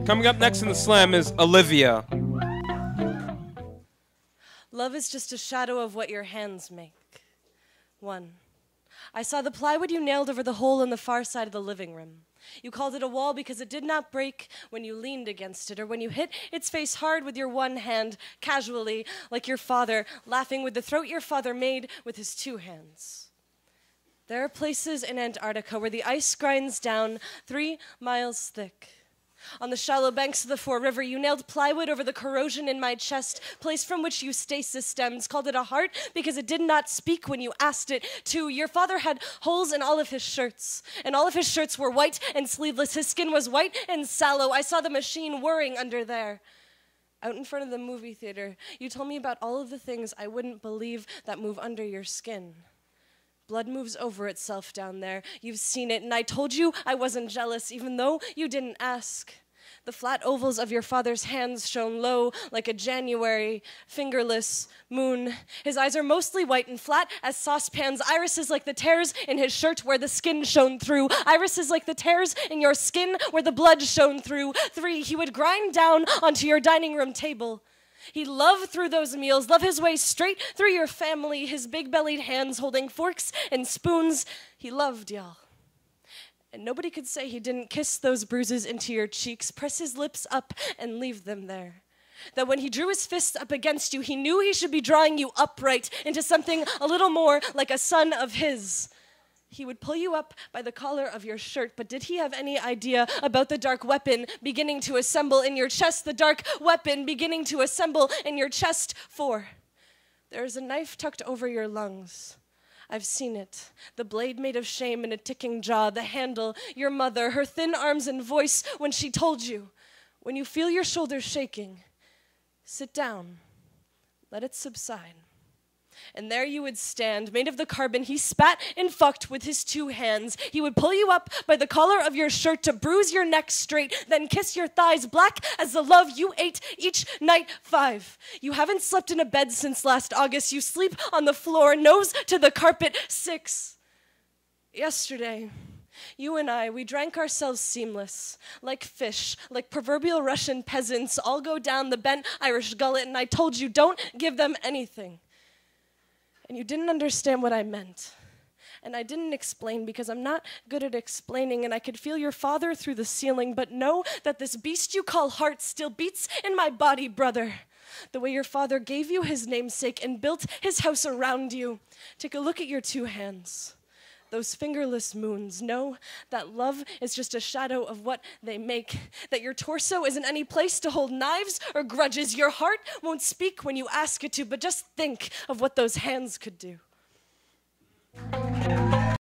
Coming up next in the slam is Olivia. Love is just a shadow of what your hands make. 1. I saw the plywood you nailed over the hole in the far side of the living room. You called it a wall because it did not break when you leaned against it or when you hit its face hard with your one hand, casually, like your father, laughing with the throat your father made with his 2 hands. There are places in Antarctica where the ice grinds down 3 miles thick. On the shallow banks of the Fore River, you nailed plywood over the corrosion in my chest, place from which you stasis stems, called it a heart because it did not speak when you asked it to. Your father had holes in all of his shirts, and all of his shirts were white and sleeveless. His skin was white and sallow. I saw the machine whirring under there. Out in front of the movie theater, you told me about all of the things I wouldn't believe that move under your skin. Blood moves over itself down there. You've seen it, and I told you I wasn't jealous, even though you didn't ask. The flat ovals of your father's hands shone low like a January, fingerless moon. His eyes are mostly white and flat as saucepans, irises like the tears in his shirt where the skin shone through, irises like the tears in your skin where the blood shone through. 3, he would grind down onto your dining room table. He loved through those meals, love his way straight through your family, his big-bellied hands holding forks and spoons. He loved y'all. And nobody could say he didn't kiss those bruises into your cheeks, press his lips up and leave them there. That when he drew his fists up against you, he knew he should be drawing you upright into something a little more like a son of his. He would pull you up by the collar of your shirt, but did he have any idea about the dark weapon beginning to assemble in your chest? The dark weapon beginning to assemble in your chest. 4, there is a knife tucked over your lungs. I've seen it. The blade made of shame and a ticking jaw. The handle, your mother, her thin arms and voice when she told you. When you feel your shoulders shaking, sit down. Let it subside. And there you would stand, made of the carbon he spat and fucked with his 2 hands. He would pull you up by the collar of your shirt to bruise your neck straight, then kiss your thighs black as the love you ate each night. 5, you haven't slept in a bed since last August. You sleep on the floor, nose to the carpet. 6, yesterday, you and I, we drank ourselves seamless, like fish, like proverbial Russian peasants, all go down the bent Irish gullet, and I told you, don't give them anything. And you didn't understand what I meant. And I didn't explain because I'm not good at explaining, and I could feel your father through the ceiling, but know that this beast you call heart still beats in my body, brother. The way your father gave you his namesake and built his house around you. Take a look at your 2 hands. Those fingerless moons. Know that love is just a shadow of what they make, that your torso isn't any place to hold knives or grudges. Your heart won't speak when you ask it to, but just think of what those hands could do.